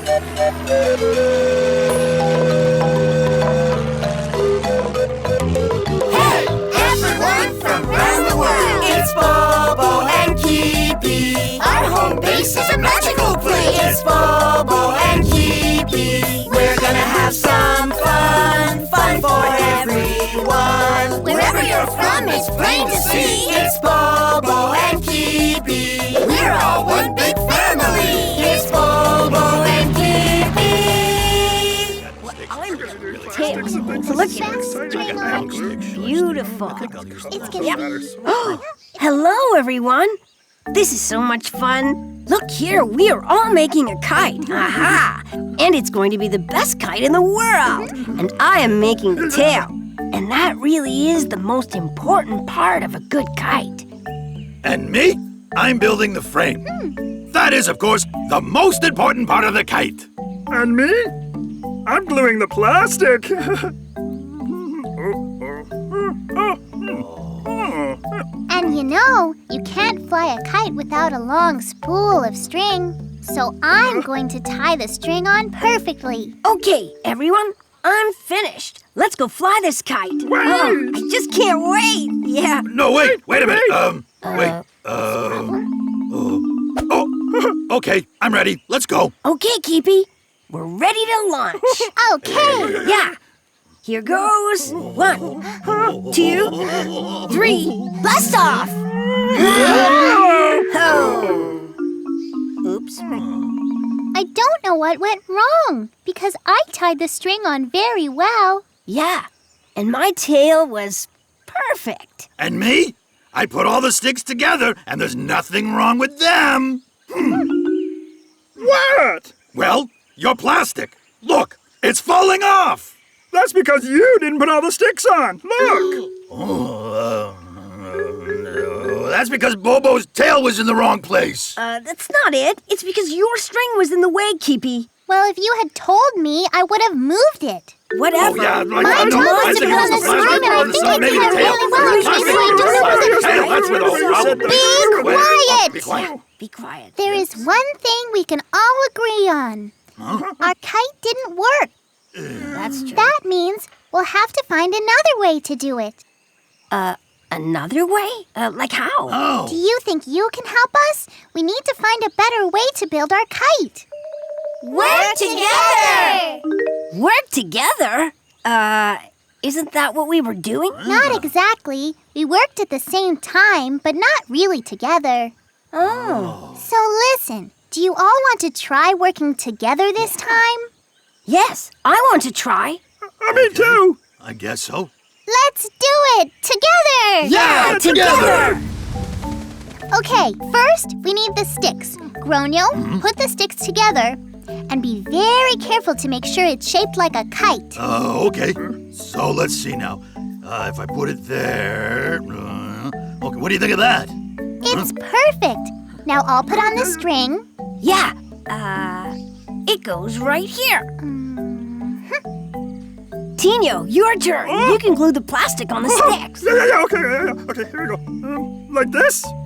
Hey, everyone from around the world! It's Bobo and Kipi. Our home base is a magical place. It's Bobo and Kipi. We're gonna have some fun, fun for everyone. Wherever you're from, it's plain to see. It's Bobo and Kipi. We're all one big family. It's Bobo and Kipi. Look at it. Beautiful. It's gonna be... Hello, everyone. This is so much fun. Look here, we are all making a kite. Aha! And it's going to be the best kite in the world. And I am making the tail. And that really is the most important part of a good kite. And me? I'm building the frame. That is, of course, the most important part of the kite. And me? I'm gluing the plastic. And you know, you can't fly a kite without a long spool of string. So I'm going to tie the string on perfectly. Okay, everyone, I'm finished. Let's go fly this kite. Wait! Oh, I just can't wait. Yeah. No, wait a minute. Okay, I'm ready. Let's go. Okay, Kipi, we're ready to launch. Okay. Yeah. Here goes. 1, 2, 3. Blast off! Oh. Oops. I don't know what went wrong because I tied the string on very well. Yeah, and my tail was perfect. And me? I put all the sticks together, and there's nothing wrong with them. What? Well, your plastic. Look, it's falling off. That's because you didn't put all the sticks on. Look. That's because Bobo's tail was in the wrong place. That's not it. It's because your string was in the way, Kipi. Well, if you had told me, I would have moved it. Whatever. Oh, yeah, My toe must have been on the string, and I think I did it really well. Be quiet. Be quiet. There is one thing we can all agree on. Our kite didn't work. That's true. That means we'll have to find another way to do it. Another way? Like how? Oh. Do you think you can help us? We need to find a better way to build our kite. Work together! Work together? Isn't that what we were doing? Not exactly. We worked at the same time, but not really together. Oh. So listen, do you all want to try working together this time? Yes, I want to try. Me too. I guess so. Let's do it together! Yeah, together! Okay, first we need the sticks. Gronyo, put the sticks together and be very careful to make sure it's shaped like a kite. Okay. So let's see now. If I put it there... okay, what do you think of that? It's perfect. Now I'll put on the string. Yeah, it goes right here. Tino, your turn. You can glue the plastic on the sticks. Yeah, okay, here we go. Like this? Hold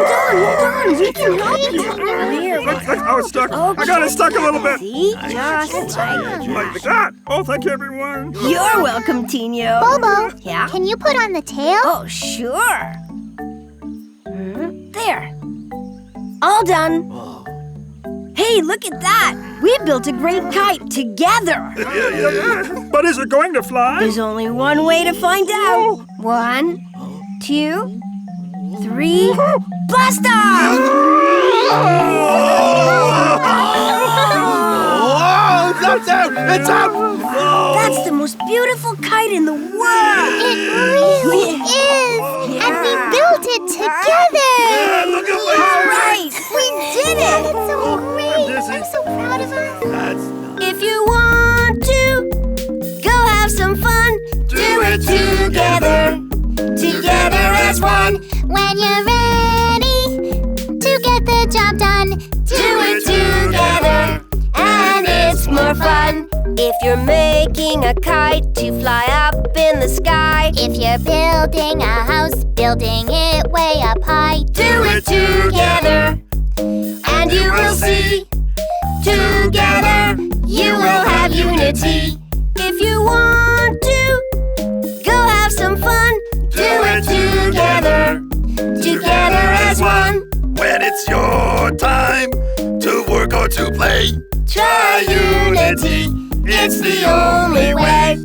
on, we can help you. Here, Oh, it's stuck. I got it stuck a little bit. see? Just like Like that. Oh, thank you, everyone. You're welcome, Tino. Bobo, Yeah? can you put on the tail? Oh, sure. There. All done. Hey, look at that. We built a great kite together. Yeah. But is it going to fly? There's only one way to find out. 1, 2, 3. Blast off! Oh, it's up there! It's up! That's the most beautiful kite in the world. It really is! And we built it together! Look at All right, we did it. That's so great! I'm so proud of us. That's If you want to go have some fun, do it together. together as one. When you're ready to get the job done, Do it together, and it's more fun. If you're making a kite to fly up in the sky, if you're building a house, building it way up high, do it together, and you will see unity. If you want to, go have some fun. Do it together, together as one. When it's your time to work or to play, Try unity, it's the only way.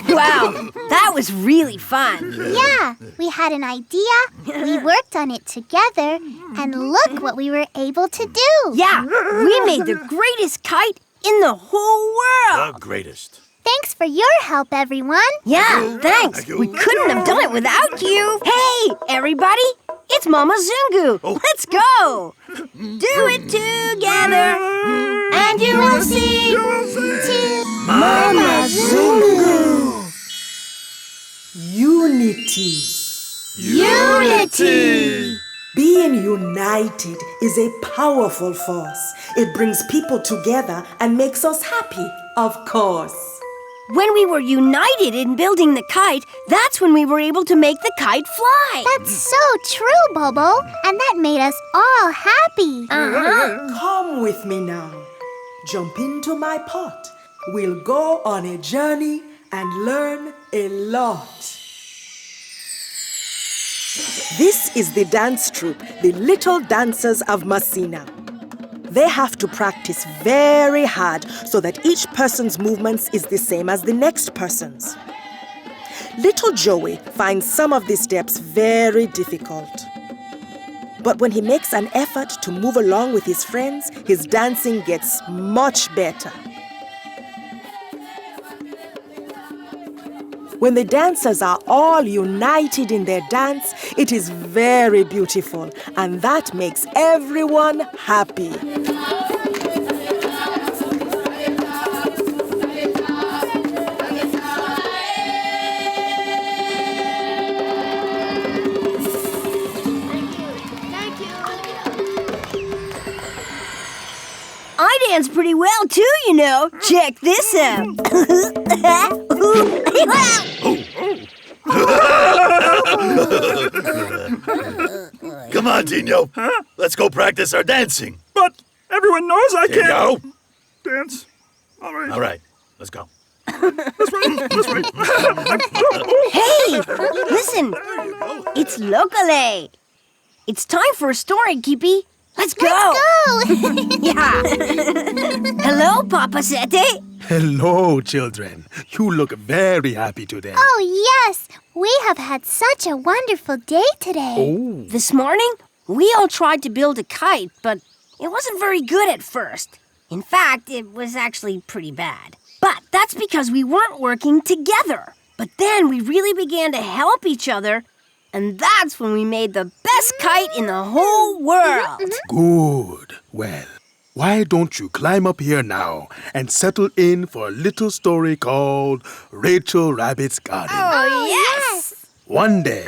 Wow, that was really fun. Yeah, we had an idea, we worked on it together, and look what we were able to do. Yeah, we made the greatest kite in the whole world. the greatest. Thanks for your help, everyone. Yeah, thanks. Thank you. We couldn't have done it without you. Hey, everybody, it's Mama Zungu. Oh. Let's go. Do it together, And you will see. Mama Zungu. Unity. Unity! Being united is a powerful force. It brings people together and makes us happy, of course. When we were united in building the kite, that's when we were able to make the kite fly. That's so true, Bobo. And that made us all happy. Come with me now. Jump into my pot. We'll go on a journey and learn a lot. This is the dance troupe, the Little Dancers of Messina. They have to practice very hard so that each person's movements is the same as the next person's. Little Joey finds some of these steps very difficult. But when he makes an effort to move along with his friends, his dancing gets much better. When the dancers are all united in their dance, it is very beautiful, and that makes everyone happy. I dance pretty well too, you know. Check this out. Come on, Dino. Let's go practice our dancing. But everyone knows I can't Dino? dance. All right. All right, let's go. This way. Hey, listen. It's Locale. It's time for a story, Kipi. Let's go. Go! Yeah. Hello, Papa Sete. Hello, children. You look very happy today. Oh, yes. We have had such a wonderful day today. Oh. This morning, we all tried to build a kite, but it wasn't very good at first. In fact, it was actually pretty bad. But that's because we weren't working together. But then we really began to help each other, and that's when we made the best kite in the whole world. Good. Well, why don't you climb up here now and settle in for a little story called Rachel Rabbit's Garden? Oh, yes! One day,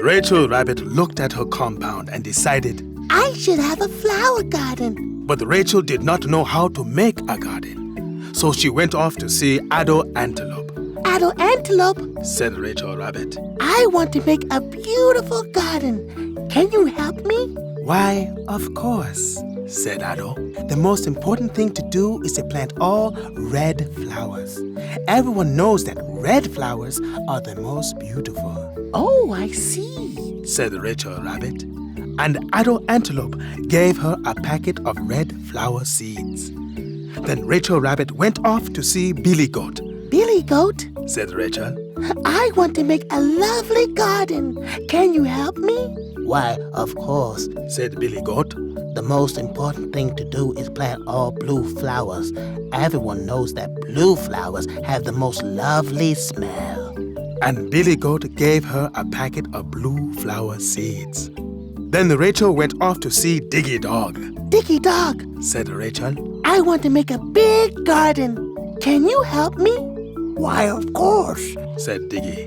Rachel Rabbit looked at her compound and decided, I should have a flower garden. but Rachel did not know how to make a garden. So she went off to see Addo Antelope. Addo Antelope, Said Rachel Rabbit. I want to make a beautiful garden. Can you help me? Why, of course, said Addo. The most important thing to do is to plant all red flowers. Everyone knows that red flowers are the most beautiful, Oh, I see. said Rachel Rabbit. And Addo Antelope gave her a packet of red flower seeds. Then Rachel Rabbit went off to see Billy Goat, Billy Goat, said Rachel. I want to make a lovely garden. Can you help me? Why, of course. Said Billy Goat. The most important thing to do is plant all blue flowers. Everyone knows that blue flowers have the most lovely smell. And Billy Goat gave her a packet of blue flower seeds. Then Rachel went off to see Diggy Dog, Dicky Dog, said Rachel. I want to make a big garden. Can you help me? Why, of course. Said Diggy.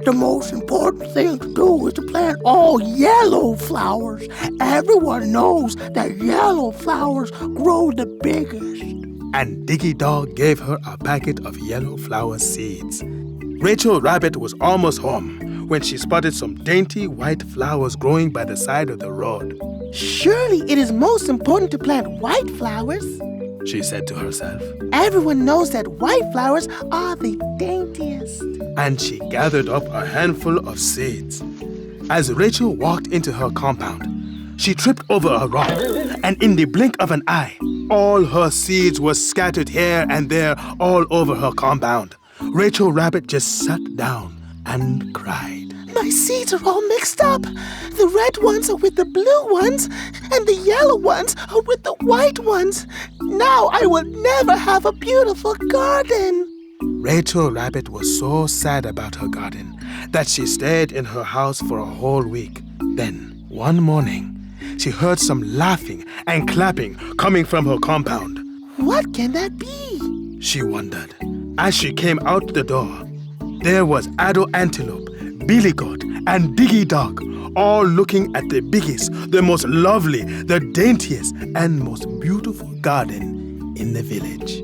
The most important thing to do is to plant all yellow flowers. Everyone knows that yellow flowers grow the biggest. And Diggy Dog gave her a packet of yellow flower seeds. Rachel Rabbit was almost home when she spotted some dainty white flowers growing by the side of the road. Surely it is most important to plant white flowers. she said to herself. Everyone knows that white flowers are the daintiest. And she gathered up a handful of seeds. As Rachel walked into her compound, she tripped over a rock, and in the blink of an eye, all her seeds were scattered here and there all over her compound. Rachel Rabbit just sat down and cried. My seeds are all mixed up. The red ones are with the blue ones, and the yellow ones are with the white ones. Now I will never have a beautiful garden. Rachel Rabbit was so sad about her garden that she stayed in her house for a whole week. Then, one morning, she heard some laughing and clapping coming from her compound. What can that be? She wondered. As she came out the door, there was Addo Antelope, Billy Goat, and Diggy Dog, all looking at the biggest, the most lovely, the daintiest, and most beautiful garden in the village.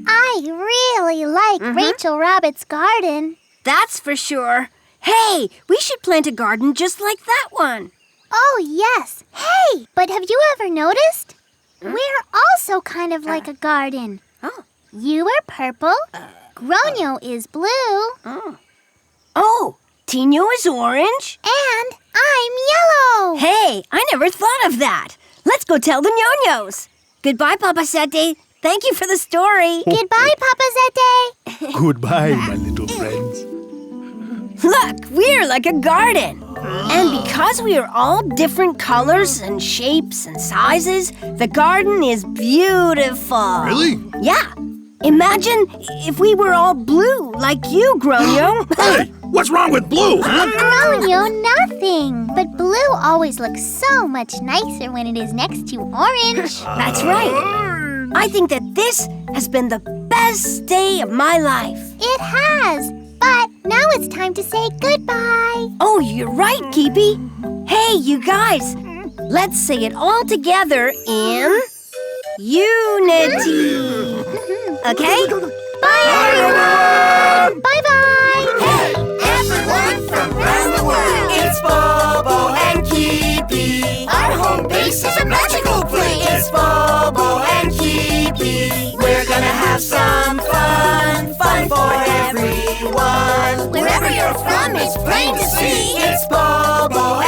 I really like Rachel Rabbit's garden. That's for sure. Hey, we should plant a garden just like that one. Oh, yes. Hey, but have you ever noticed? We're also kind of like a garden. Oh. You are purple. Gronyo is blue. Oh, Tino is orange. And I'm yellow. Hey, I never thought of that. Let's go tell the Ñoños. Goodbye, Papa Sete. Thank you for the story. Goodbye, Papa Zete. Goodbye, my little friends. Look, we're like a garden. And because we are all different colors and shapes and sizes, the garden is beautiful. Really? Yeah. Imagine if we were all blue, like you, Gronyo. Hey, what's wrong with blue, huh? Gronyo, nothing. But blue always looks so much nicer when it is next to orange. That's right. I think that this has been the best day of my life. It has. But now it's time to say goodbye. Oh, you're right, Kipi. Hey, you guys, let's say it all together in unity. Okay? Bye, everyone! Bye-bye. Hey, everyone from around the world, it's Bobo and Kipi. Our home base is a magical place. It's Bobo and Kipi. We're gonna have some fun, fun for everyone. Wherever you're from, it's plain to see. It's Bobo